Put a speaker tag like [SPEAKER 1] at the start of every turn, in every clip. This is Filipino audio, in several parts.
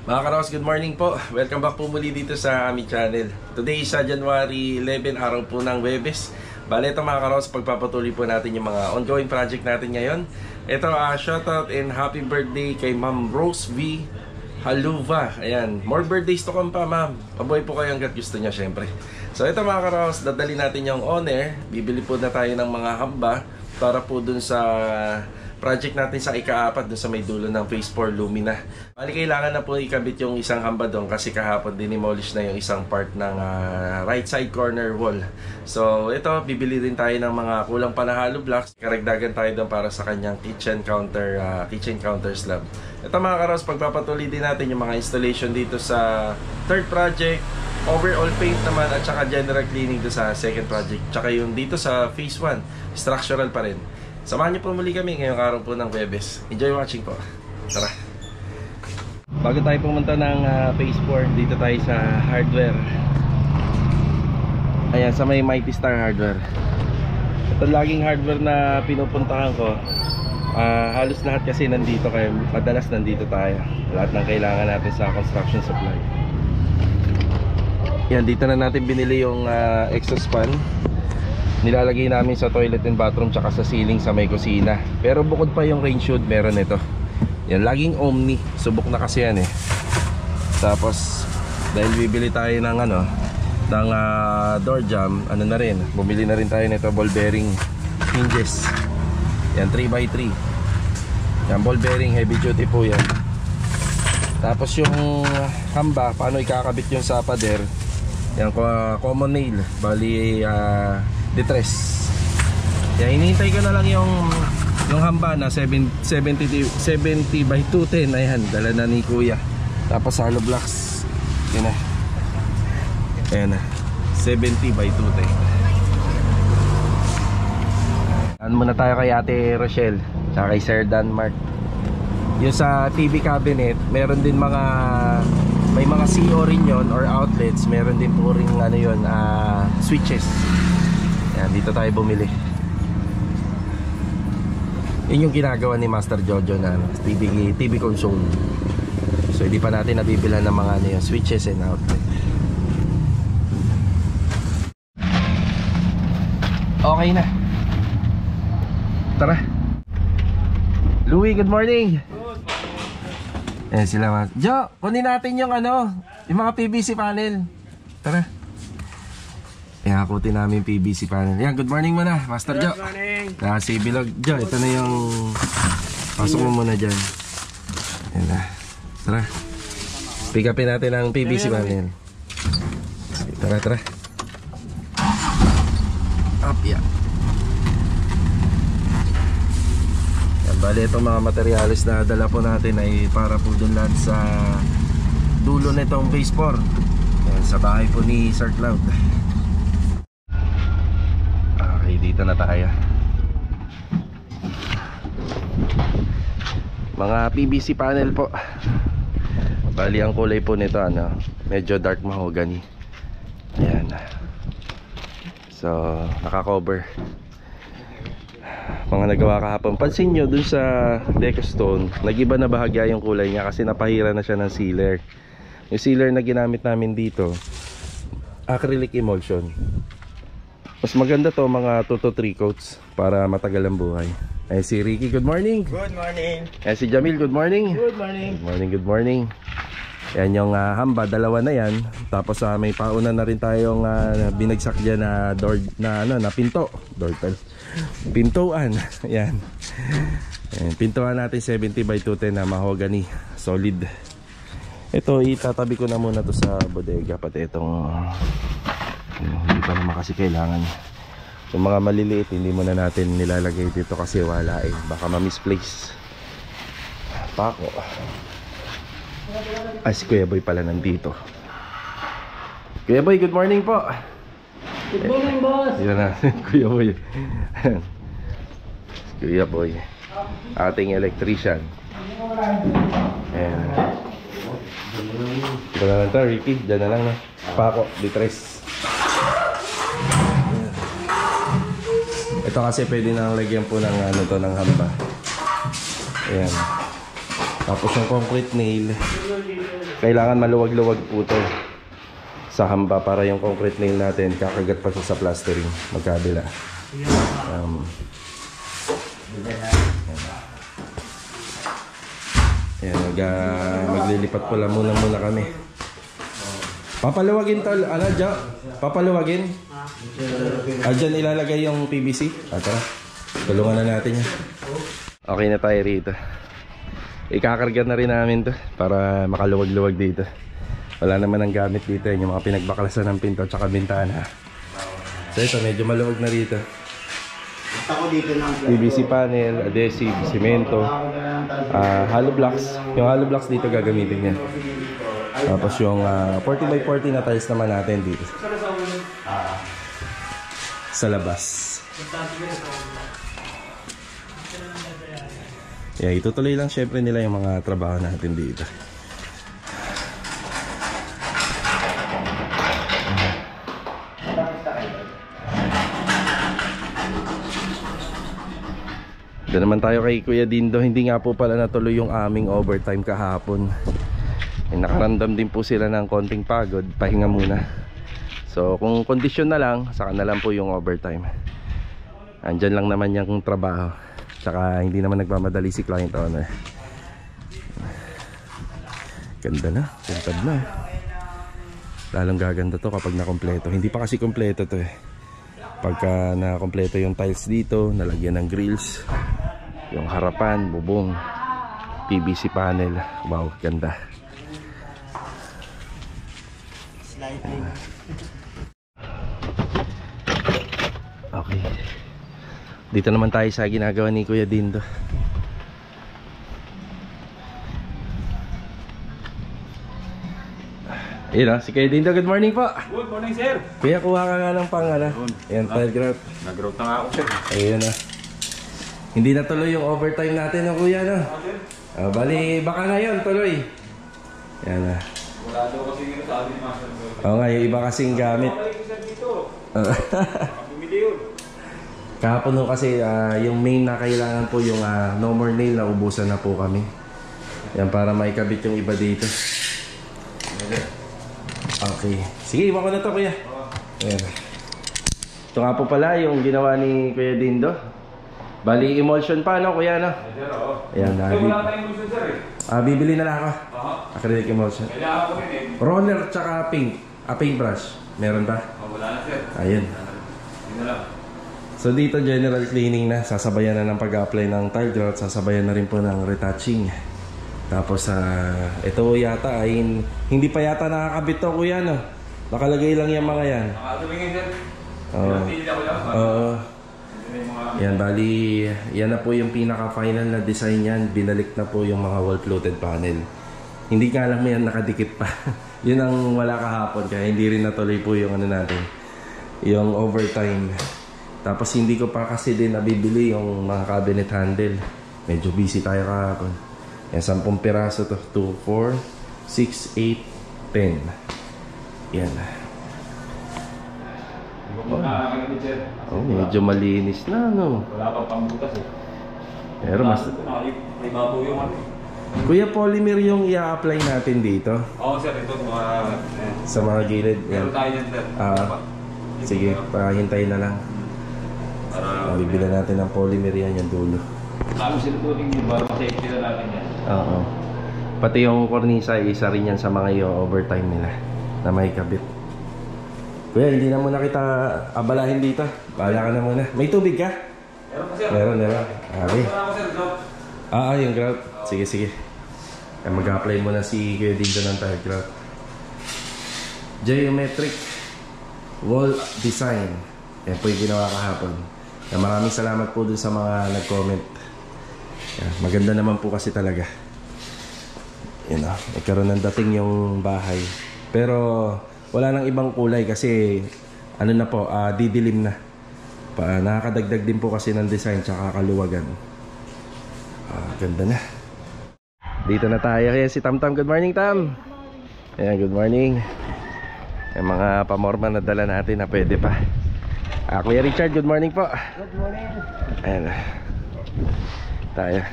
[SPEAKER 1] Mga karaos, good morning po. Welcome back po muli dito sa aming channel. Today is January 11, araw po ng Huwebes. Bale, ito mga karaos, pagpapatuloy po natin yung mga ongoing project natin ngayon. Ito, shoutout and happy birthday kay Ma'am Rose V. Haluva. Ayan, more birthdays to come pa, ma'am. Pabuhay po kayo hanggat gusto niya, syempre. So ito mga karaos, dadali natin yung on-air. Bibili po na tayo ng mga hamba para po dun sa project natin sa ika-4 dun sa may dulo ng Phase 4 Lumina. Bali, kailangan na po ikabit yung isang hamba doon kasi kahapon dinimolish na yung isang part ng right side corner wall. So ito, bibili rin tayo ng mga kulang pa na hollow blocks. Karagdagan tayo doon para sa kanyang kitchen counter slab. Ito mga karos, pagpapatuloy din natin yung mga installation dito sa third project, overall paint naman at saka general cleaning doon sa second project. Tsaka yung dito sa Phase 1, structural pa rin. Samahan niyo po muli kami ngayong araw po ng Huwebes. Enjoy watching po. Tara! Bago tayo pumunta ng Phase 4, dito tayo sa hardware. Ayan, sa may Mighty Star Hardware. Ito laging hardware na pinupuntahan ko. Halos lahat kasi nandito, kaya madalas nandito tayo. Lahat ng kailangan natin sa construction supply. Yan, dito na natin binili yung exhaust fan. Nilalagay namin sa toilet and bathroom tsaka sa ceiling sa may kusina. Pero bukod pa yung range hood, meron ito. Yan, laging Omni. Subok na kasi yan eh. Tapos dahil bibili tayo ng ng door jamb, na rin, bumili na rin tayo nito ball bearing hinges. Yan, 3x3. Yan, ball bearing, heavy duty po yan. Tapos yung hamba, paano ikakabit yung sa pader. Yan, common nail. Bali, detress. Yan, hinihintay ko na lang yung hamba na 70 by 210. Ayan, dala na ni kuya. Tapos hollow blocks. Yan na. Ayan na, 70 by 210. Ano muna tayo kay Ate Rochelle tsaka kay Sir Danmark. Yung sa TV cabinet, meron din may mga CO rin yun or outlets. Meron din po rin switches. Yan, dito tayo bumili. Yun yung ginagawa ni Master Jojo na TV console. So hindi pa natin nabibilhan ng mga switches and outlet. Okay na. Tara. Louie, good morning. Ayan sila mas. Jo, kunin natin yung yung mga PVC panel. Tara. Ayan, akutin namin PVC panel. Ayan, good morning muna, Master Jo.
[SPEAKER 2] Good morning.
[SPEAKER 1] Si Bilog. Jo, ito na yung pasok mo muna dyan. Ayan na. Tara. Pick upin natin ang PVC panel. Tara, tara. Up, yan. Yan, bali itong mga materialis na dala po natin ay para po dun lahat sa dulo nitong Phase 4. Yan, sa bahay po ni Sir Cloud. Okay, dito na tayo. Mga PVC panel po. Bali ang kulay po nito medyo dark mahogany. Ayan. So naka-cover. Mga nagawa kahapon. Pansin nyo dun sa Decostone, nag-iba na bahagya yung kulay niya kasi napahira na siya ng sealer. Yung sealer na ginamit namin dito, acrylic emulsion. Mas maganda to, mga 2 to 3 coats para matagal ang buhay. Ay, si Ricky, good morning.
[SPEAKER 2] Good morning.
[SPEAKER 1] Ay, si Jamil, good morning.
[SPEAKER 2] Good morning.
[SPEAKER 1] Good morning, good morning. Yan yung hamba, dalawa na yan. Tapos may pauna na rin tayong binagsak dyan na door na pinto. Doorbell. Pintuan. Yan. Ayan, pintuan natin 70 by 210 na mahogany. Solid. Ito, itatabi ko na muna to sa bodega. Pati itong hindi pa naman kasi kailangan. Yung mga maliliit, hindi muna natin nilalagay dito kasi wala baka ma-misplace. Pako. Si Kuya Boy pala nandito. Kuya Boy, good morning po.
[SPEAKER 2] Good morning, boss.
[SPEAKER 1] Yan na, Kuya Boy. Kuya Boy, ating electrician. Ayan. Ito na lang ito, Ricky. Diyan na lang na. Pako, detress. Ito kasi pwede nang lagyan po ng ng hamba. Ayan. Tapos yung concrete nail, kailangan maluwag-luwag po to sa hamba para yung concrete nail natin kakagat pa siya sa plastering magkabila. Ayan, maglilipat pala muna kami. Papaluwagin tol, ano dyan? Papaluwagin? Dyan ilalagay yung PVC. Tara, tulungan na natin yan. Okay na tayo rito. Ikakarga na rin namin to para makaluwag-luwag dito. Wala naman ang gamit dito yung mga pinagbaklasan ng pinto at saka bintana. So ito, medyo maluwag na rito. PVC panel, adhesive, simento, hollow blocks. Yung hollow blocks dito gagamitin niya. Tapos yung 40x40 na tiles naman natin dito sa labas. Yeah, itutuloy lang syempre nila yung mga trabaho natin dito. Doon naman tayo kay Kuya Dindo. Hindi nga po pala natuloy yung aming overtime kahapon. Nakaramdam din po sila ng konting pagod. Pahinga muna. So kung kondisyon na lang, saka na lang po yung overtime. Andyan lang naman yung trabaho. Tsaka hindi naman nagmamadali si client owner. Ganda na, tintad na. Lalong gaganda to kapag nakompleto. Hindi pa kasi kompleto to eh. Pagka nakompleto yung tiles dito, nalagyan ng grills, yung harapan, bubong, PVC panel. Wow, ganda. Okay. Dito naman tayo sa ginagawa ni Kuya Dindo. Ayun si Kuya Dindo, good morning po.
[SPEAKER 2] Good morning, sir.
[SPEAKER 1] Kuya, kuha ka nga ng pangala. Ayan, tile grout.
[SPEAKER 2] Nag-grout na nga ako, sir.
[SPEAKER 1] Ayun na. Hindi na tuloy yung overtime natin, no, Kuya, no? Bali, baka na yun, tuloy. Ayan na.
[SPEAKER 2] Wala daw kasi yung sabi ni Master.
[SPEAKER 1] Oo nga, yung iba kasing gamit.
[SPEAKER 2] Balik ko, sir, dito. Bumili yun.
[SPEAKER 1] Kahapon no, kasi yung main na kailangan po yung no more nail na ubusan na po kami. Yan, para maikabit yung iba dito. Okay. Sige, iwan ko na to, Kuya. Ayan. Ito nga po pala yung ginawa ni Kuya Dindo. Bali, emulsion pa, no, Kuya, no?
[SPEAKER 2] Sir, oo.
[SPEAKER 1] Ayan,
[SPEAKER 2] Wala tayong emulsion, sir, eh.
[SPEAKER 1] bibili na lang ako. Acrylic emulsion.
[SPEAKER 2] Kailangan ko rin, eh.
[SPEAKER 1] Roller tsaka paint. Paintbrush. Meron ba?
[SPEAKER 2] Wala na, sir.
[SPEAKER 1] Ayun.
[SPEAKER 2] Yun na lang.
[SPEAKER 1] So dito general cleaning na. Sasabayan na ng pag-apply ng tile grout. Sasabayan na rin po ng retouching. Tapos ito yata ay hindi pa yata nakakabit to, Kuya, no? Nakalagay lang yung mga yan.
[SPEAKER 2] Nakatubingin, sir.
[SPEAKER 1] Oo.
[SPEAKER 2] Pinatili ako lang.
[SPEAKER 1] Oo. Yan, bali yan na po yung pinaka-final na design yan. Binalik na po yung mga wall-fluted panel. Hindi nga lang yan nakadikit pa. Yun ang wala kahapon. Kaya hindi rin natuloy po yung ano natin, yung overtime. Tapos hindi ko pa kasi din nabibili yung mga cabinet handle. Medyo busy tayo kahapon. Yan, 10 piraso to. 2, 4, 6, 8, 10. Yan. Oh, medyo malinis na, no?
[SPEAKER 2] Wala pang pangbutas, eh.
[SPEAKER 1] Pero mas...
[SPEAKER 2] May babaw yung ano.
[SPEAKER 1] Kuya, polymer yung i-apply natin dito?
[SPEAKER 2] Oo, sir. Ito, mga...
[SPEAKER 1] Sa mga gilid. Yan.
[SPEAKER 2] Meron tayo yan, sir.
[SPEAKER 1] Sige, pahintayin na lang. Bibilan natin ng polymer yan, yung dulo.
[SPEAKER 2] Tapos sila tuling yun, para ma-safety na natin yan.
[SPEAKER 1] Oo. Pati yung cornisa, isa rin yan sa mga yung overtime nila na may kabit. Kuya, hindi na muna kita abalahin dito. Bahala ka na muna. May tubig ka?
[SPEAKER 2] Meron pa, sir.
[SPEAKER 1] Meron. Okay.
[SPEAKER 2] Meron ako, sir. Grout.
[SPEAKER 1] Yung grout. Sige. Mag-apply muna si Kuya dito ng tile grout. Geometric wall design. Yan po yung ginawa kahapon. Maraming salamat po dun sa mga nag-comment. Maganda naman po kasi talaga. Yan o. Nagkaroon ng dating yung bahay. Pero wala nang ibang kulay kasi ano na po, didilim na. Nakakadagdag din po kasi ng design tsaka kaluwagan. Ganda na. Dito na tayo. Ayan si Tam Tam. Good morning, Tam. Ayan, good morning. Yung mga pamorma na dala natin na pwede pa. Kuya Richard, good morning po. Good morning. Ayan. Tayo.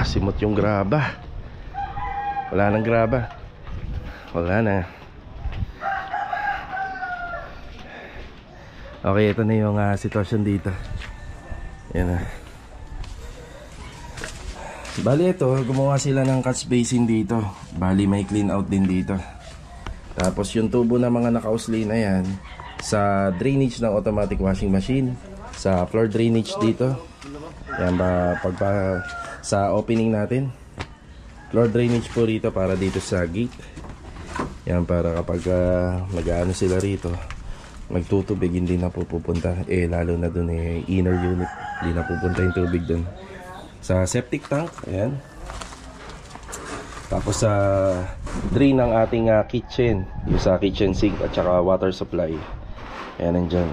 [SPEAKER 1] Simot yung graba. Wala nang graba. Wala na. Okay, ito na yung sitwasyon dito. Yan na. Bali ito, gumawa sila ng catch basin dito. Bali may clean out din dito. Tapos yung tubo ng mga naka-usli na yan sa drainage ng automatic washing machine, sa floor drainage dito. Yan ba sa opening natin. Floor drainage po rito para dito sa gate. Yan para kapag mag-aano sila rito, magtutubig hindi na pupunta. Lalo na dun inner unit, hindi na pupunta yung tubig dun. Sa septic tank, ayan. Tapos sa drain ng ating kitchen, yung sa kitchen sink at saka water supply. Ayan, nandyan.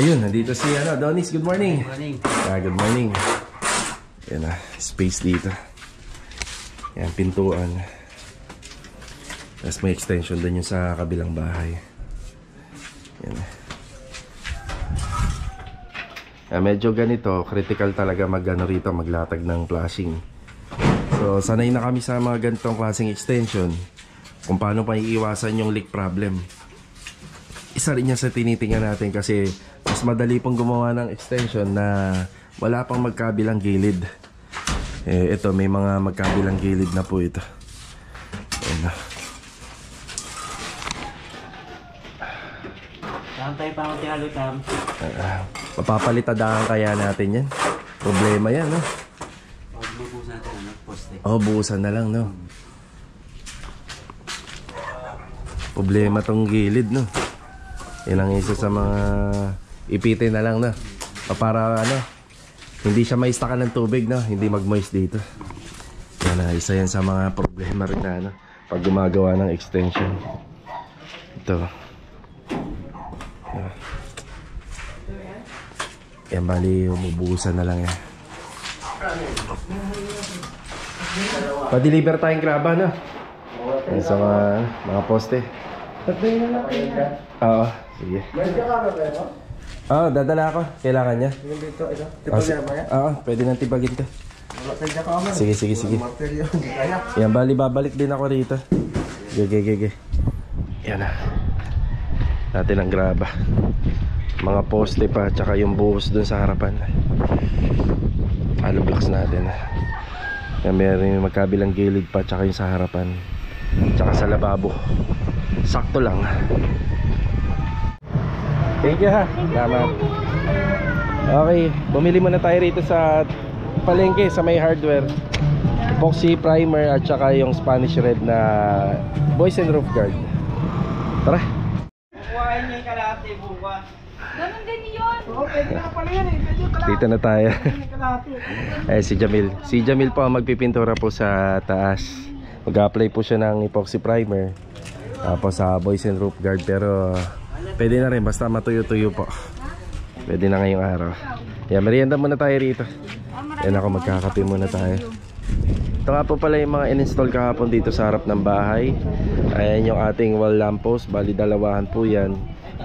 [SPEAKER 1] Ayun, nandito si Donis, good morning.
[SPEAKER 3] Good morning.
[SPEAKER 1] Good morning. Ayan na, space dito. Ayan, pintuan. Tapos may extension dun yung sa kabilang bahay. Ayan. Medyo ganito, critical talaga rito, maglatag ng flashing. So sanay na kami sa mga ganitong klaseng extension, kung paano pa iiwasan yung leak problem. Isa rin yan sa tinitingnan natin kasi mas madali pong gumawa ng extension na wala pang magkabilang gilid. Ito may mga magkabilang gilid na po ito. Ayan na.
[SPEAKER 3] Tayo pa ako tihalo tam.
[SPEAKER 1] Mapapalitadahan kaya natin yan. Problema yan, no?
[SPEAKER 3] Magbubusan natin ang poste.
[SPEAKER 1] Buusan na lang, no? Problema tong gilid, no? Yan ang isa sa mga ipitin na lang, no? Para hindi siya maistakan ng tubig, no? Hindi mag-moist dito. Yan, isa yan sa mga problema rin na, pag gumagawa ng extension. Ito. Yan, bali umubusan na lang yan. Pa-deliver tayong graba, no? Yan sa mga poste. Oo, sige. Oo, dadala ako. Kailangan niya. Oo, pwede nang tibagin ka. Sige. Yan, bali babalik din ako rito. Gege. Yan na. Natin ang graba. Mga poste pa, tsaka yung buhos dun sa harapan. Hollow blocks natin. Yan, meron yung magkabilang gilid pa, tsaka yung sa harapan, tsaka sa lababo. Sakto lang. Thank you, ha. Salamat. Okay, bumili muna tayo rito sa palengke, sa may hardware. Epoxy primer at tsaka yung Spanish red na Boys and Roof Guard. Tara.
[SPEAKER 3] Kuhain niya yung kalahati bukas.
[SPEAKER 4] Ganun din yun.
[SPEAKER 3] Oo, pwede na pala yan eh. Pwede yung kalahati.
[SPEAKER 1] Dito na tayo.
[SPEAKER 3] Kalahati.
[SPEAKER 1] Si Jamil. Si Jamil po ang magpipintura po sa taas. Mag-apply po siya ng epoxy primer. Tapos sa Boys and Roof Guard. Pero pwede na rin, basta matuyo-tuyo po. Pwede na ngayong araw. Yan, merienda muna tayo rito. Yan ako, magkakape muna tayo. Ito nga po pala yung mga in-install kahapon dito sa harap ng bahay. Ayan yung ating wall lamppost. Bali dalawahan po yan.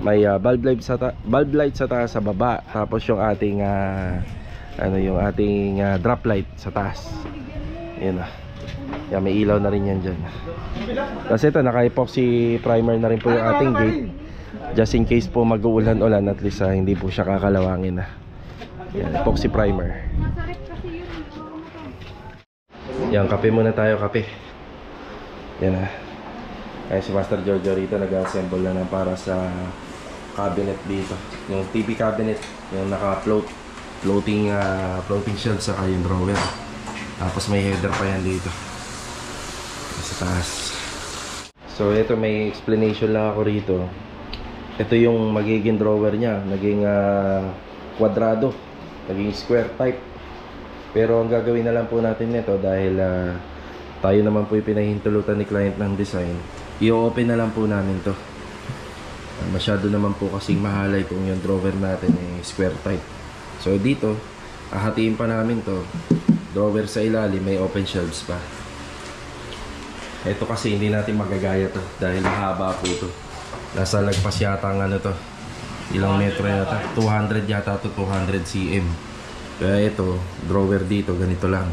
[SPEAKER 1] May bulb light sa taas, sa baba. Tapos yung ating drop light sa taas. Yan na. Yan, may ilaw na rin yan dyan. Kasi ito, naka-epoxy primer na rin po yung ating gate. Just in case po mag-uulan-ulan, at least hindi po siya kakalawangin na. Yan, epoxy primer. Yan, kape muna tayo, kape. Yan na. Kaya si Master Giorgio rito nag-assemble na para sa cabinet dito. Yung TV cabinet, yung floating shelf sa yung drawer. Tapos may header pa yan dito sa taas. So ito, may explanation lang ako rito. Ito yung magiging drawer niya, naging kwadrado, naging square type. Pero ang gagawin na lang po natin nito, dahil tayo naman po yung pinahintulutan ni client ng design, i-open na lang po namin to. Masyado naman po kasing mahalay kung yung drawer natin ay square type. So dito, hahatiin pa namin to. Drawer sa ilalim, may open shelves pa. Ito kasi hindi natin magagaya to dahil mahaba po ito. Nasa lagpas yata ang ano to. Ilang metro yata? 200 yata to, 200 cm. Kaya ito, drawer dito, ganito lang.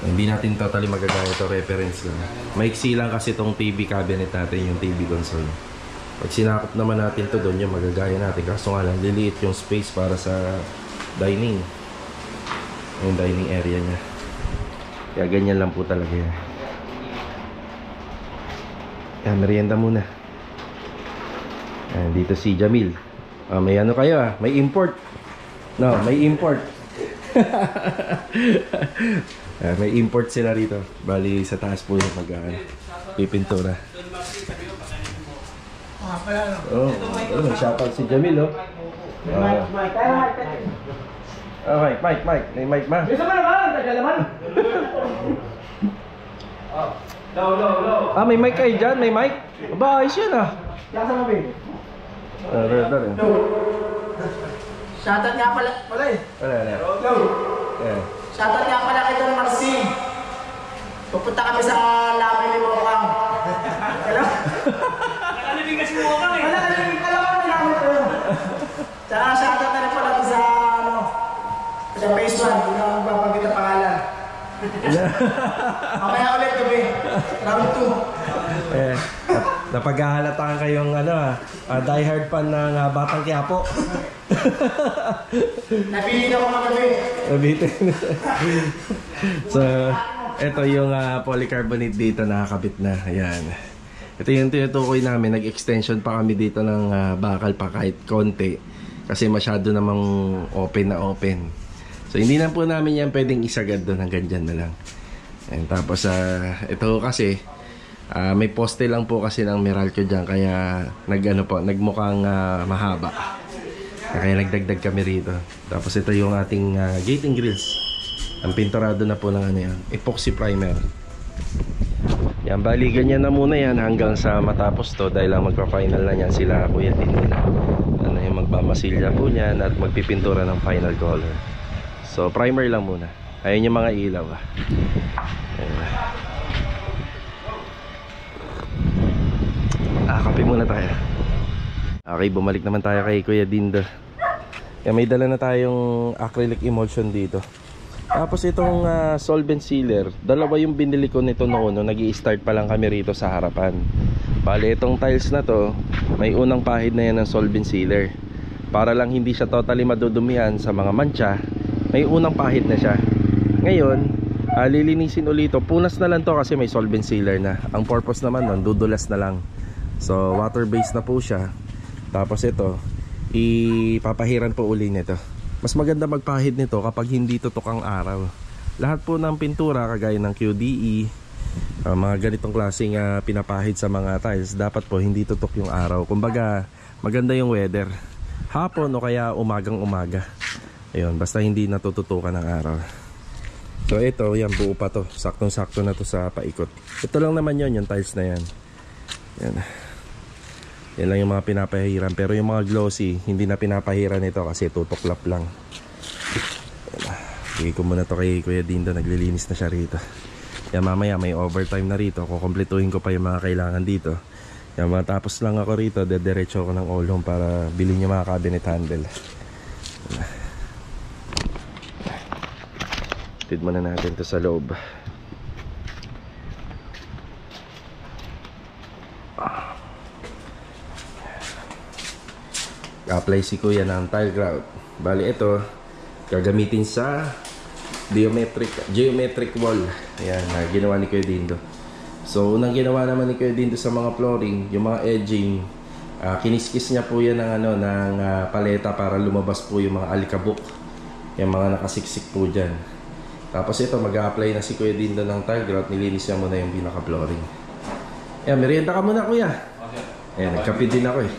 [SPEAKER 1] Hindi natin totally magagaya ito, reference lang. Maiksi lang kasi itong TV cabinet natin, yung TV console. Pag sinakop naman natin to doon, yung magagaya natin. Kaso nga lang, liliit yung space para sa dining. Yung dining area niya. Kaya ganyan lang po talaga yan. Yan, merienda muna. Yan, dito si Jamil. May ano kayo may import. No, may import. May import sila rito. Bali sa taas po yung pipintura. Shoutout si Jamil, oh. Mike. May mic ba?
[SPEAKER 3] Bisa ba naman? Tagal naman.
[SPEAKER 1] May mic kayo dyan? May mic? Aba, ayos yan
[SPEAKER 3] Lasa mo, babe. Shoutout nga pala. Wala eh. Shoutout nga pala kay Don Marcin. Pupunta kami sa lamin ni Mokang. Hello? Nakalibing kasi Mokang eh. Nakalibing ka lang kami namin ito. Tsaka shoutout na rin pala sa sa phase 1. Hindi na magpapagit ang pangalan. Mamaya ulit gabi. Round 2.
[SPEAKER 1] Napaghahalatahan kayong diehard fan ng Batang Quiapo.
[SPEAKER 3] Nabili na ko magabi.
[SPEAKER 1] So, ito yung polycarbonate dito nakakabit na. Ayan. Ito yung tinutukoy namin. Nag-extension pa kami dito ng bakal pa kahit konti. Kasi masyado namang open na open. So, hindi na po namin yan pwedeng isagad doon hanggang dyan na lang. And tapos, ito kasi, may poste lang po kasi ng Meralco dyan. Kaya, nagmukhang mahaba. Kaya nagdagdag kami rito. Tapos, ito yung ating gating grills. Ang pinturado na po ng yan, epoxy primer. Yan, bali ganyan na muna yan hanggang sa matapos to. Dahil lang magpa-final na yan sila Kuya Tino na. Yung magmamasilya po niyan at magpipintura ng final color. So primer lang muna. Ayun yung mga ilaw kape muna tayo. Okay, bumalik naman tayo kay Kuya Dindo. May dala na tayong acrylic emulsion dito. Tapos itong solvent sealer, dalawa yung binili ko nito noon nung nag-i-start pa lang kami rito sa harapan. Bale, itong tiles na to, may unang pahid na yan ng solvent sealer. Para lang hindi siya totally madudumihan sa mga mancha, may unang pahid na siya. Ngayon, lilinisin ulit ito. Punas na lang to kasi may solvent sealer na. Ang purpose naman nun, dudulas na lang. So, water based na po siya. Tapos ito, ipapahiran po uli nito. Mas maganda magpahid nito kapag hindi tutok ang araw. Lahat po ng pintura kagaya ng QDE, mga ganitong klaseng pinapahid sa mga tiles, dapat po hindi tutok yung araw. Kumbaga maganda yung weather, hapon o kaya umagang umaga. Ayun, basta hindi natututukan ng araw. So ito, yan, buo pa to. Saktong sakto na to sa paikot. Ito lang naman yon, yung tiles na yan. Yan lang yung mga pinapahiran. Pero yung mga glossy, hindi na pinapahiran ito kasi tutuklap lang. Bigay ko muna to kay Kuya Dindo. Naglilinis na siya rito. Yan, mamaya may overtime na rito. Kukumpletuhin ko pa yung mga kailangan dito. Yan, matapos lang ako rito, dediretso ko ng olong para bilhin yung mga cabinet handle. Tid muna natin to sa loob. Apply si Kuya ng tile grout. Bali ito, gagamitin sa geometric wall. Ayan, ginawa ni Kuya Dindo. So, unang ginawa naman ni Kuya Dindo sa mga flooring, yung mga edging, kiniskis niya po yan ng paleta para lumabas po yung mga alikabok, yung mga nakasiksik po dyan. Tapos ito, mag-a-apply na si Kuya Dindo ng tile grout. Nilinis niya muna yung pinaka-flooring. Ayan, merienda ka muna, Kuya. Ayan, nagkape din ako eh.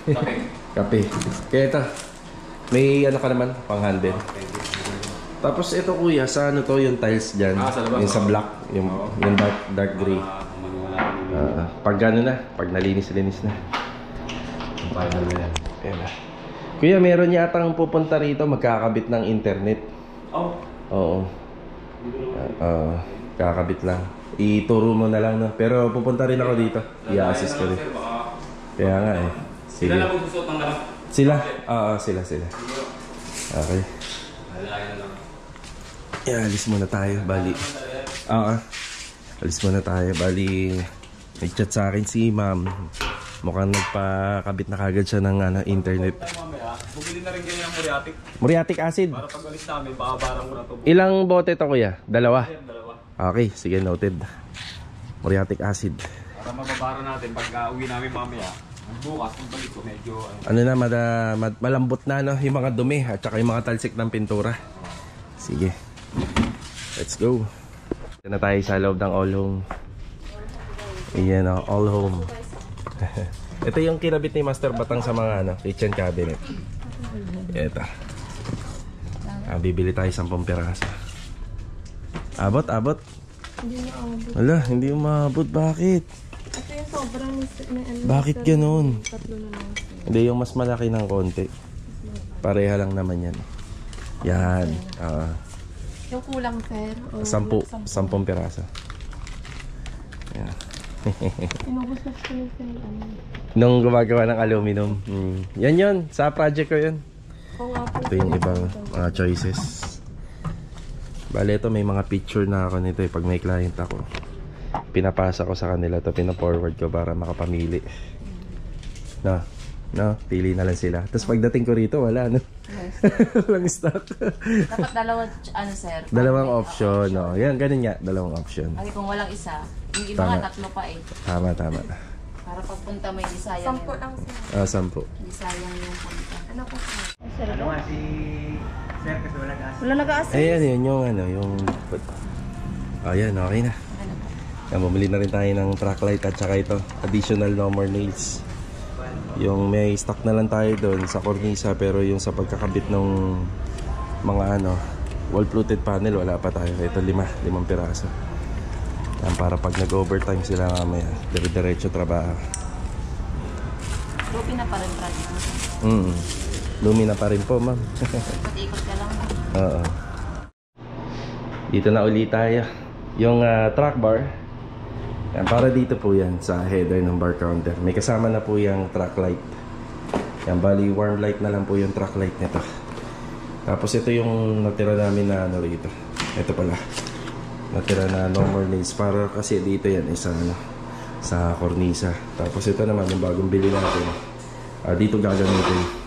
[SPEAKER 1] Kape. Kaya ito, may ka naman, pang-handle. Tapos ito, Kuya, sa ano to, yung tiles dyan, yung sa black, yung dark gray. Pag gano'n na, pag nalinis-linis na. Ayan. Kuya, meron yatang pupunta rito, magkakabit ng internet. Oo. Kakabit lang. Ituro mo na lang, no? Pero pupunta rin ako dito. I-assist ko rin. Kaya nga eh. Sige.
[SPEAKER 2] Sila na magsusot ng lang.
[SPEAKER 1] Sila? Oo, sila. Okay. Alis muna tayo, bali. Alis muna tayo, bali. Nag-chat sa akin si ma'am. Mukhang nagpakabit na kagad siya ng internet.
[SPEAKER 2] Bumili na rin kayo ng
[SPEAKER 1] Muriatic acid.
[SPEAKER 2] para pag alis namin, bakabarang ko na ito.
[SPEAKER 1] Ilang bote to kuya? Dalawa?
[SPEAKER 2] Dalawa.
[SPEAKER 1] Okay, sige, noted. Muriatic acid.
[SPEAKER 2] Para mababara natin pag uwi namin mamaya. Bukas, yung balik ko medyo...
[SPEAKER 1] Ano na, malambot na, no? Yung mga dumi at saka yung mga talsik ng pintura. Sige. Let's go. Ito na tayo sa loob ng All Home. Ayan, All Home. Ito yung kinabit ni Master Batang sa mga kitchen cabinet. Ito. Bibili tayo 10 piraso. Abot.
[SPEAKER 4] Hindi na abot.
[SPEAKER 1] Wala, hindi umabot. Bakit?
[SPEAKER 4] Ito yung sobrang
[SPEAKER 1] Bakit ganun?
[SPEAKER 4] Tatlo na lang.
[SPEAKER 1] Hindi, yung mas malaki ng konti. Pareha lang naman yan. Yan.
[SPEAKER 4] Yung kulang, sir?
[SPEAKER 1] 10 piraso. Yan.
[SPEAKER 4] Inubos na siya ng sir.
[SPEAKER 1] Nung gumagawa ng aluminum. Yan yun. Sa project ko yun.
[SPEAKER 4] Oo nga po.
[SPEAKER 1] Ito yung ibang mga choices. Bale, ito may mga picture na ako nito pag may client ako. Pinapasa ko sa kanila to, pina-forward ko para makapamili. No, pili na lang sila. Tapos pagdating ko rito, wala, no?
[SPEAKER 4] Yes.
[SPEAKER 1] Walang stock.
[SPEAKER 5] Dapat sir?
[SPEAKER 1] Dalawang option, no? Yan, ganun nga, dalawang option.
[SPEAKER 5] Kasi kung walang isa, yung iba
[SPEAKER 1] Tama.
[SPEAKER 5] nga tatlo pa eh.
[SPEAKER 1] Tama.
[SPEAKER 5] Para pagpunta may di sayang
[SPEAKER 4] 10
[SPEAKER 5] yun.
[SPEAKER 4] lang, sir.
[SPEAKER 1] 10.
[SPEAKER 5] Di sayang yung punta.
[SPEAKER 4] Ano po, sir? Sir,
[SPEAKER 3] Ano nga si Sir kasi wala gas.
[SPEAKER 4] wala nag-assist.
[SPEAKER 1] Ayan, yun yung... Ayan, okay na.
[SPEAKER 5] Ano po?
[SPEAKER 1] Yan, bumili na rin tayo ng track light at saka ito, additional no more nails. Yung may stock na lang tayo doon sa cornisa, pero yung sa pagkakabit ng mga wall fluted panel, wala pa tayo. Ito 5 piraso. Yan, para pag nag-overtime sila mamaya, dire-diretso trabaho.
[SPEAKER 5] Rupi na pa rin project mo.
[SPEAKER 1] Lumi na pa rin po, ma'am.
[SPEAKER 5] Pati-ikot ka lang.
[SPEAKER 1] Oo. Dito na ulit tayo. Yung track bar, yan, para dito po yan sa header ng bar counter. May kasama na po yung track light. Yan, bali warm light na lang po yung track light nito. Tapos ito yung natira namin na rito. Ito pala. Natira na no more nails. Para kasi dito yan isa sa cornisa. Tapos ito naman yung bagong bili natin. Dito gagamitin.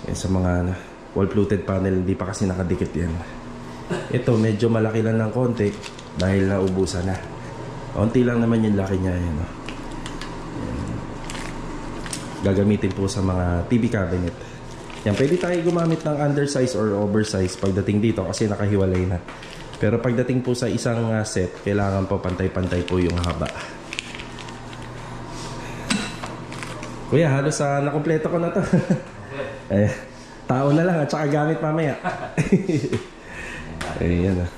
[SPEAKER 1] Yan, sa mga wall fluted panel, hindi pa kasi nakadikit yan. Ito medyo malaki lang ng konti dahil naubusan na. Konti lang naman yung laki niya. Yan. Gagamitin po sa mga TV cabinet. Yan, pwede tayo gumamit ng undersize or oversize pagdating dito kasi nakahiwalay na. Pero pagdating po sa isang set, kailangan po pantay-pantay po yung haba. Kuya, halos nakompleto ko na to. Tao na lang at saka gamit mamaya. Ayan.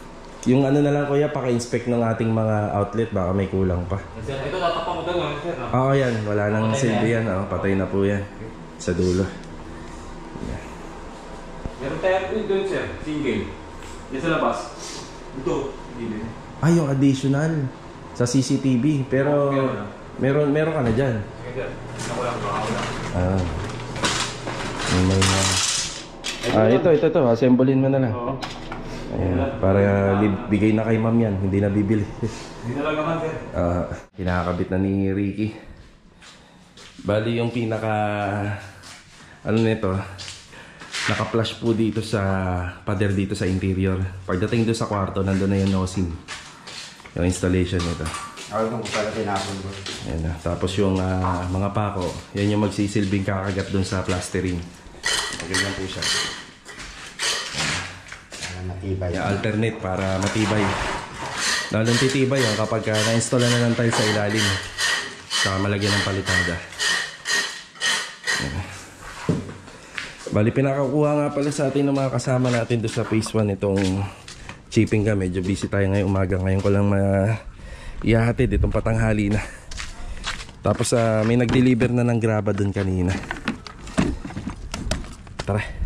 [SPEAKER 1] Yung na lang kuya, paka-inspect ng ating mga outlet, baka may kulang pa.
[SPEAKER 2] Ito tatapang mo doon, sir.
[SPEAKER 1] Oo, yan. Wala nang silbi yan. Patay na po yan. Sa dulo.
[SPEAKER 2] Meron tayo doon, sir. Single. Yan sa labas. Ito. Hindi.
[SPEAKER 1] Yung additional sa CCTV. Pero meron ka na dyan.
[SPEAKER 2] Sige, sir. Ako lang.
[SPEAKER 1] Ito. Assemblein mo na lang.
[SPEAKER 2] Oo.
[SPEAKER 1] Ayan, para bigay na kay ma'am yan. Hindi na bibili.
[SPEAKER 2] Hindi na lang naman, sir.
[SPEAKER 1] Kinakabit na ni Ricky. Bali yung pinaka nito, naka-flash po dito sa pader dito sa interior. Pagdating doon sa kwarto, nandun na yung nozzle, yung installation nito.
[SPEAKER 3] Ako kung pala tinapon ko.
[SPEAKER 1] Ayan na. Tapos yung mga pako, yan yung magsisilbing kakagat doon sa plastering. Ganyan po siya.
[SPEAKER 3] Matibay.
[SPEAKER 1] Yung alternate para matibay. Lalong titibay yan kapag na-install na ng tile sa ilalim. Saka malagyan ng palitada. Bali, pinakakuha nga pala sa atin ng mga kasama natin doon sa phase 1 itong chipping ka. Medyo busy tayo ngayong umaga. Ngayon ko lang ihahatid itong patanghali na. Tapos may nag-deliver na ng graba doon kanina. Tara.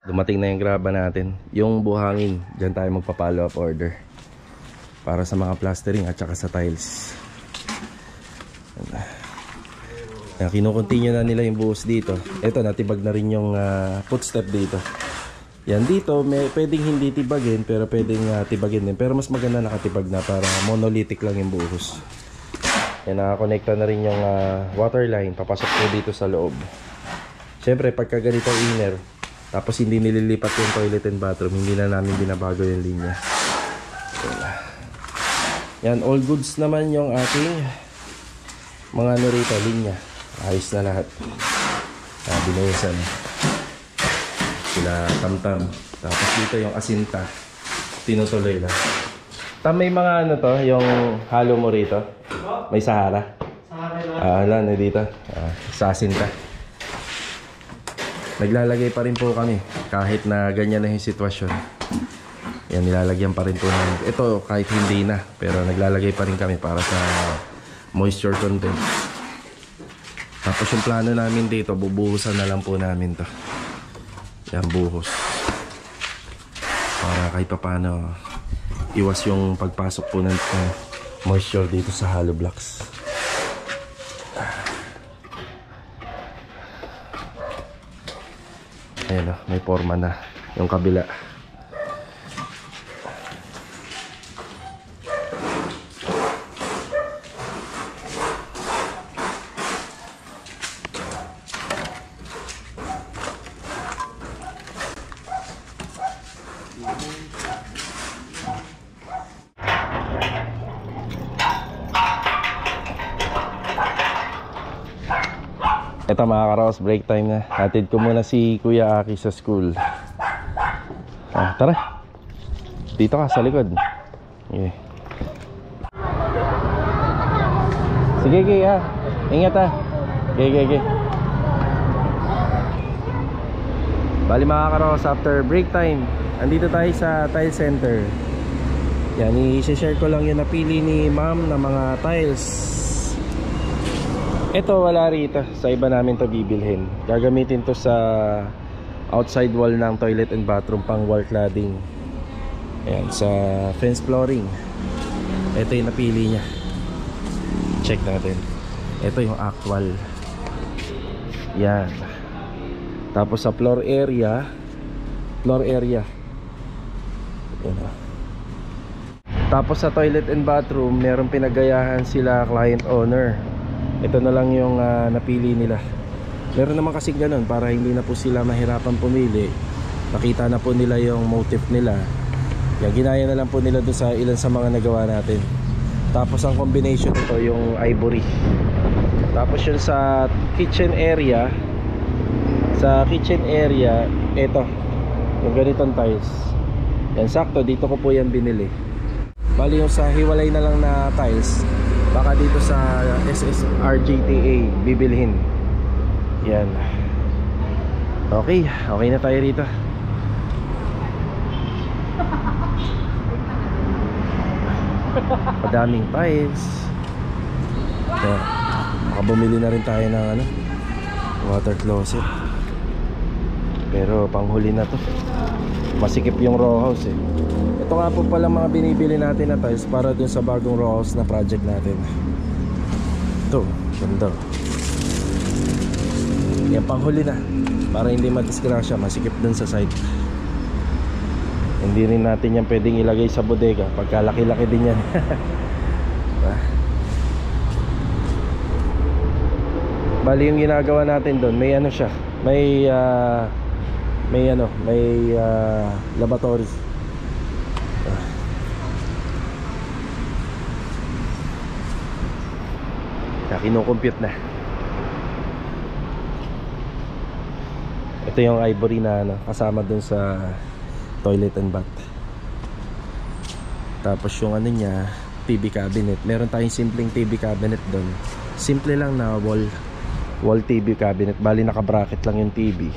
[SPEAKER 1] Dumating na yung graba natin. Yung buhangin, dyan tayo magpa-follow up order. para sa mga plastering at saka sa tiles. Yan, kinukontinue na nila yung buhos dito. Ito, natibag na rin yung footstep dito. Yan, dito pwedeng hindi tibagin, pero pwedeng tibagin din. Pero mas maganda nakatibag na para monolithic lang yung buhos. Yan, nakakonekta na rin yung water line. Papasok po dito sa loob. Siyempre, pagka ganito inner, tapos hindi nililipat yung toilet and bathroom, hindi na namin binabago yung linya. Yan, all goods naman yung ating mga ano rito, linya. Ayos na lahat. Binuhusan sila tamtam. Tapos dito yung asinta, tinutuloy lang. May mga ano to, yung halo mo rito. May Sahara. Wala na dito. Sa asinta. Naglalagay pa rin po kami kahit na ganyan na yung sitwasyon. Yan, nilalagyan pa rin po namin. Ito kahit hindi na, pero naglalagay pa rin kami para sa moisture content. Tapos yung plano namin dito, bubuhusan na lang po namin to. Yan, buhos. Para kahit pa paano iwas yung pagpasok po ng moisture dito sa hollow blocks. Ayan o, may forma na yung kabila. Ito mga karaos, break time na. Hatid ko muna si Kuya Aki sa school. Tara. Dito ka sa likod. Okay. Sige, ha. Ingat ha. Okay. Bali mga karaos, after break time, andito tayo sa tile center. Yan, i-share ko lang yung napili ni ma'am na mga tiles. Ito wala rito, sa iba namin to bibilhin. Gagamitin to sa outside wall ng toilet and bathroom, pang wall cladding. Ayan, sa fence flooring. Ito yung napili niya. Check natin. Ito yung actual. Yan. Tapos sa floor area. Yan. Tapos sa toilet and bathroom, meron pinagayahan sila client owner. Ito na lang yung napili nila. Meron naman kasi ganun para hindi na po sila mahirapan pumili. Nakita na po nila yung motive nila. Yan, ginaya na lang po nila doon sa ilan sa mga nagawa natin. Tapos ang combination ito yung ivory. Tapos yun sa kitchen area. Sa kitchen area, ito yung ganitong tiles. Yan, sakto dito ko po yan binili. Bali yung sa hiwalay na lang na tiles, baka dito sa SSRGTA bibilhin. Yan. Okay na tayo rito. Madaming tiles. Yan. Makabumili na rin tayo ng water closet. Pero panghuli na to. Masikip yung row house eh. Ito nga po pala mga binibili natin na tiles para dun sa bagong row house na project natin. Ito, ganda. Yan, panghuli na para hindi madisgrasya, masikip dun sa side. Hindi rin natin yan pwedeng ilagay sa bodega, pagkalaki-laki din yan. Bali yung ginagawa natin doon, may siya, may laboratory. Kino-compute na. Ito yung ivory na kasama dun sa toilet and bath. Tapos yung niya, TV cabinet. Meron tayong simpleng TV cabinet dun. Simple lang na wall TV cabinet. Bali naka-bracket lang yung TV.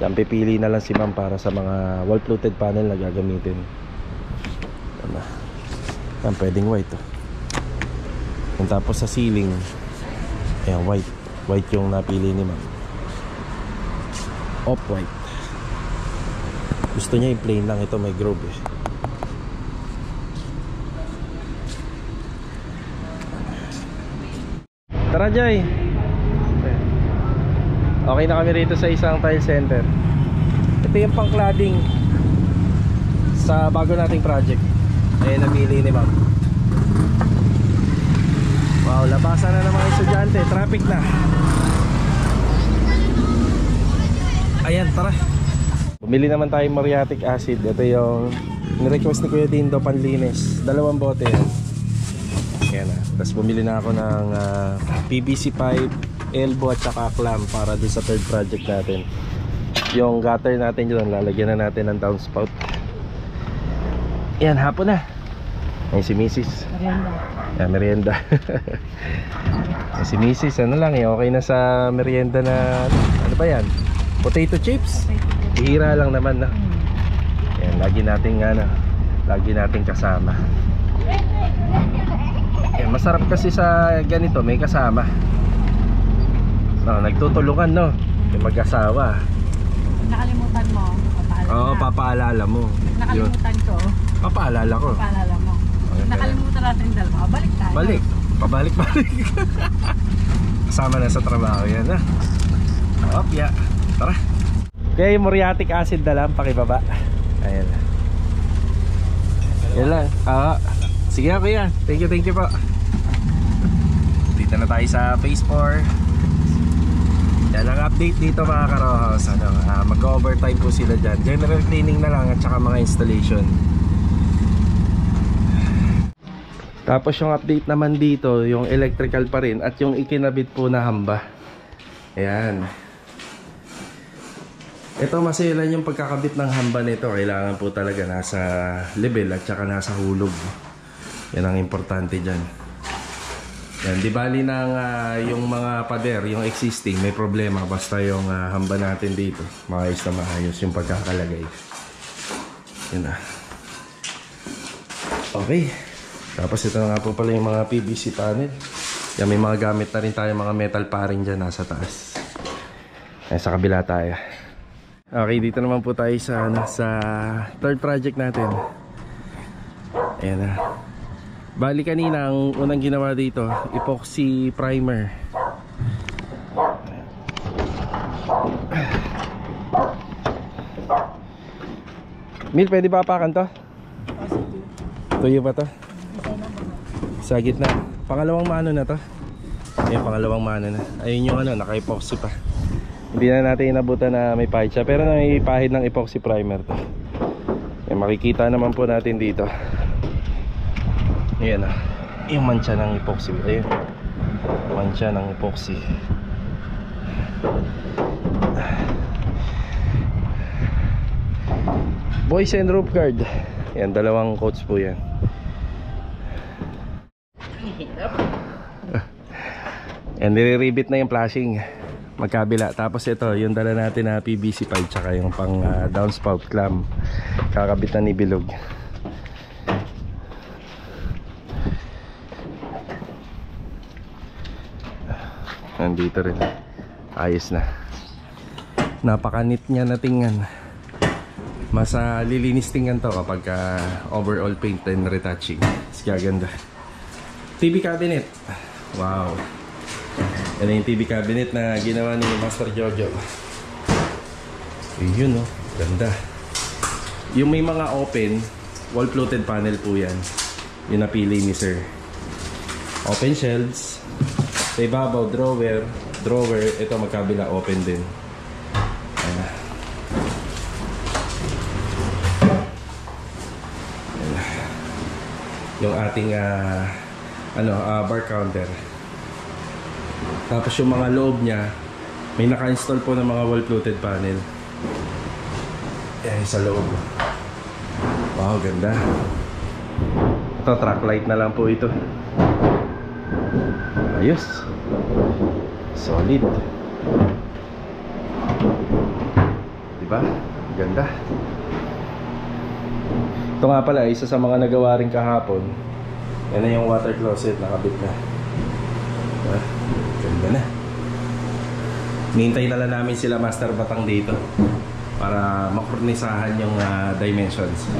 [SPEAKER 1] Yan, pipili na lang si ma'am para sa mga wall fluted panel na gagamitin. Yan, pwedeng white Yan, tapos sa ceiling, ayan, white yung napili ni ma'am. Off-white. Gusto niya yung plain lang. Ito may grove Tara, Joy. Okay na kami rito sa isang tile center. Ito yung pang-cladding sa bago nating project. Ayan, namili ni ma'am. Wow, labasan na ng mga estudyante. Traffic na. Ayan, tara. Bumili naman tayong muriatic acid. Ito yung nirequest ni Kuya Dindo, panlinis. 2 bote yan. Ayan na. Tapos bumili na ako ng PVC pipe, elbow at saka clamp para doon sa third project natin. Yung gutter natin dyan, lalagyan na natin ng downspout. Ayan, hapon na. Ayan si Mrs.
[SPEAKER 5] Merienda.
[SPEAKER 1] Ayan, merienda. Ayan si Mrs. Ano lang eh, okay na sa merienda na, ano ba yan? Potato chips? Ihira lang naman na. Ayan, lagi nating kasama. Ayan, masarap kasi sa ganito, may kasama. No, nagtutulungan, no? Yung mag-asawa.
[SPEAKER 5] Nakalimutan mo, papaalala.
[SPEAKER 1] Oo, papaalala mo.
[SPEAKER 5] Nakalimutan ko,
[SPEAKER 1] Papaalala ko.
[SPEAKER 5] papaalala mo.
[SPEAKER 1] Okay,
[SPEAKER 5] Nakalimutan natin yung dalawa, balik tayo.
[SPEAKER 1] Balik. Pabalik-balik. Kasama na sa trabaho yan, ha? Opya. Tara. Okay, muriatic acid na lang, pakibaba. Ayan. Yan lang. Sige kuya. Thank you po. Dito na tayo sa phase 4. Yan ang update dito mga karohos. Mag-overtime po sila dyan. General cleaning na lang at saka mga installation. Tapos yung update naman dito, yung electrical pa rin at yung ikinabit po na hamba. Ayan. Ito maselan yung pagkakabit ng hamba nito. Kailangan po talaga nasa level at saka nasa hulog. Yan ang importante dyan. Yan, di bali ng yung mga pader, yung existing, may problema. Basta yung hamba natin dito, maayos na maayos yung pagkakalagay. Yan na. Okay. Tapos ito na nga po pala yung mga PVC panel. Yan, may mga gamit na rin tayo, mga metal paring dyan nasa taas. Yan, sa kabila tayo. Okay, dito naman po tayo sa third project natin. Ayan na. Bali kanina ang unang ginawa dito, epoxy primer. Mil, pwede ba apakan to? Tuyo ba to? Sa gitna. Pangalawang mano na to. Ayan, pangalawang mano na. Ayun yung naka-epoxy pa. Hindi na natin inabutan na may pahid siya, pero may pahid ng epoxy primer to. Ayan, makikita naman po natin dito. Ayan na, yung mancha ng epoxy. Ayun, mancha ng epoxy. Boys and roof guard. Ayan, 2 coats po yan. Ayan, nire-ribbit na yung flashing magkabila. Tapos ito, yung dala natin na PVC pipe tsaka yung pang downspout clamp. Kakabit na ni Bilog. Nandito rin. Ayos na. Napakanit niya na tingnan. Mas lilinis tingnan to kapag overall paint and retouching. Kaya ganda. TV cabinet. Wow. Yan yung TV cabinet na ginawa ni Master Jojo. Yun, oh. Ganda. Yung may mga open wall floated panel po yan. Yung napili ni Sir. Open shelves. Sa ibabaw, drawer. Ito magkabila, open din. Ayan. Ayan. Yung ating bar counter. Tapos yung mga loob niya, may naka-install po ng mga wall-floated panel. Ayan, sa loob. Wow, ganda. Ito, track light na lang po ito. Ayos. Solid. Diba? Ganda. Ito nga pala, isa sa mga nagawa rin kahapon. Yan na yung water closet, nakabit na. Diba? Ganda na. Nihintay na lang namin sila Master Batang dito para makurnisahan yung dimensions.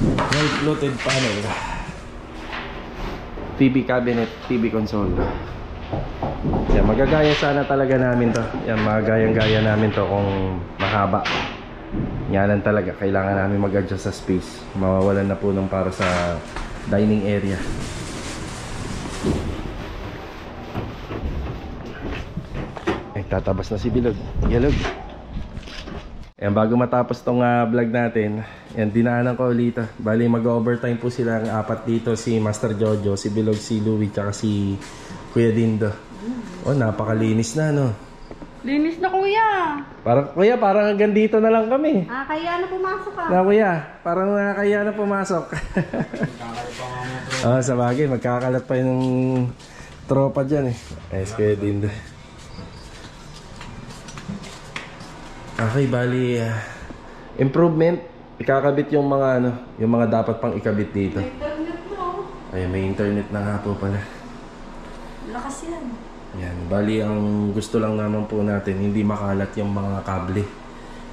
[SPEAKER 1] Well-fluted panel. TV cabinet, TV console. Yan, magagaya sana talaga namin to. Yan, magagayang-gaya namin to kung mahaba. Yan talaga, kailangan namin mag-adjust sa space. Mawawalan na po nung para sa dining area. Ay, tatabas na si Bilog. Yalog. Ayan, bago matapos tong vlog natin, yan, dinaanan ko ulit. Bali, mag-overtime po sila ang apat dito. Si Master Jojo, si Bilog, si Louie, tsaka si Kuya Dindo. Oh, napakalinis na, no?
[SPEAKER 5] Linis na kuya.
[SPEAKER 1] Kuya, parang hanggang dito na lang kami.
[SPEAKER 5] Kaya na pumasok ka.
[SPEAKER 1] Na kuya, parang nakakaya na pumasok. Oh, sa bagay, magkakalat pa yung tropa dyan eh. Ayos Kuya Dindo. Okay, bali improvement, ikakabit yung mga yung mga dapat pang ikabit dito.
[SPEAKER 5] May internet mo.
[SPEAKER 1] Ay, may internet na nga po pala.
[SPEAKER 5] Lakas yan.
[SPEAKER 1] Yan, bali ang gusto lang naman po natin, hindi makalat yung mga kable.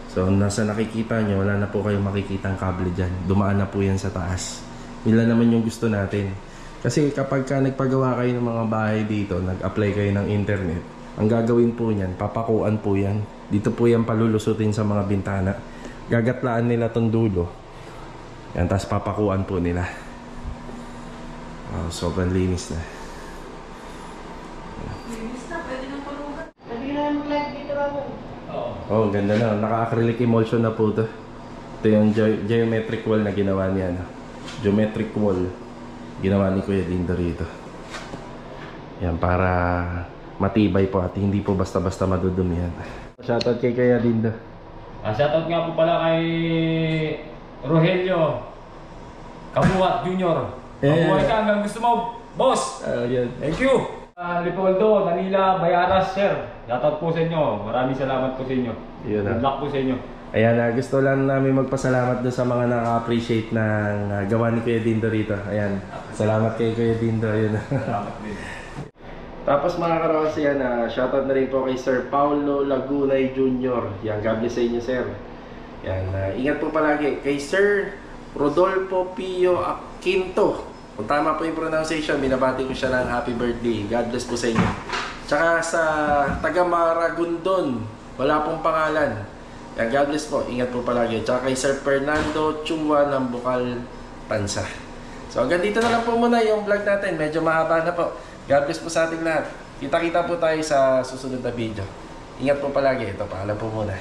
[SPEAKER 1] So nasa nakikita nyo, wala na po kayong makikitang kable dyan. Dumaan na po yan sa taas. Yun lang naman yung gusto natin. Kasi kapag ka nagpagawa kayo ng mga bahay dito, nag-apply kayo ng internet, ang gagawin po yan, papakuan po yan. Dito po yan palulusutin sa mga bintana. Gagatlaan nila tong dulo. Yan, tapos papakuan po nila. Oh, sobrang linis na.
[SPEAKER 5] Linis na, pwede nang palugan.
[SPEAKER 3] Pwede na mag-live dito ako.
[SPEAKER 1] Oh, ganda na. Naka-acrylic emulsion na po ito. Ito yung geometric wall na ginawa niya. Geometric wall. Ginawa ni Kuya Dindo rito. Yan, para matibay po at hindi po basta-basta madudumi yan. Shoutout kay Kuya Dindo.
[SPEAKER 2] Shoutout nga po pala kay Rogelio Kabuhat Jr. Kabuhay ka hanggang gusto mo, boss!
[SPEAKER 1] Yan.
[SPEAKER 2] Thank you! Lipoldo, Danila, Bayaras, sir. Shoutout po sa inyo. Maraming salamat po sa inyo.
[SPEAKER 1] Yun na.
[SPEAKER 2] Good luck po sa inyo.
[SPEAKER 1] Ayan, gusto lang namin magpasalamat doon sa mga naka-appreciate ng gawa ni Kuya Dindo rito. Ayan, salamat kay Kuya Dindo. Ayun.
[SPEAKER 2] Salamat din.
[SPEAKER 1] Tapos mga karawas yan, shoutout na rin po kay Sir Paulo Lagunay Jr. Yan, God bless sa inyo, sir. Yan, ingat po palagi. Kay Sir Rodolfo Pio Aquinto. Kung tama po yung pronunciation, binabati ko siya ng happy birthday. God bless po sa inyo. Tsaka sa taga Maragondon, wala pong pangalan. Yan, God bless po. Ingat po palagi. Tsaka kay Sir Fernando Chua ng Bukal, Tansa. So hanggang dito na lang po muna yung vlog natin. Medyo mahaba na po. God bless po sa ating lahat. Kita-kita po tayo sa susunod na video. Ingat po palagi. Ito, paalam po muna.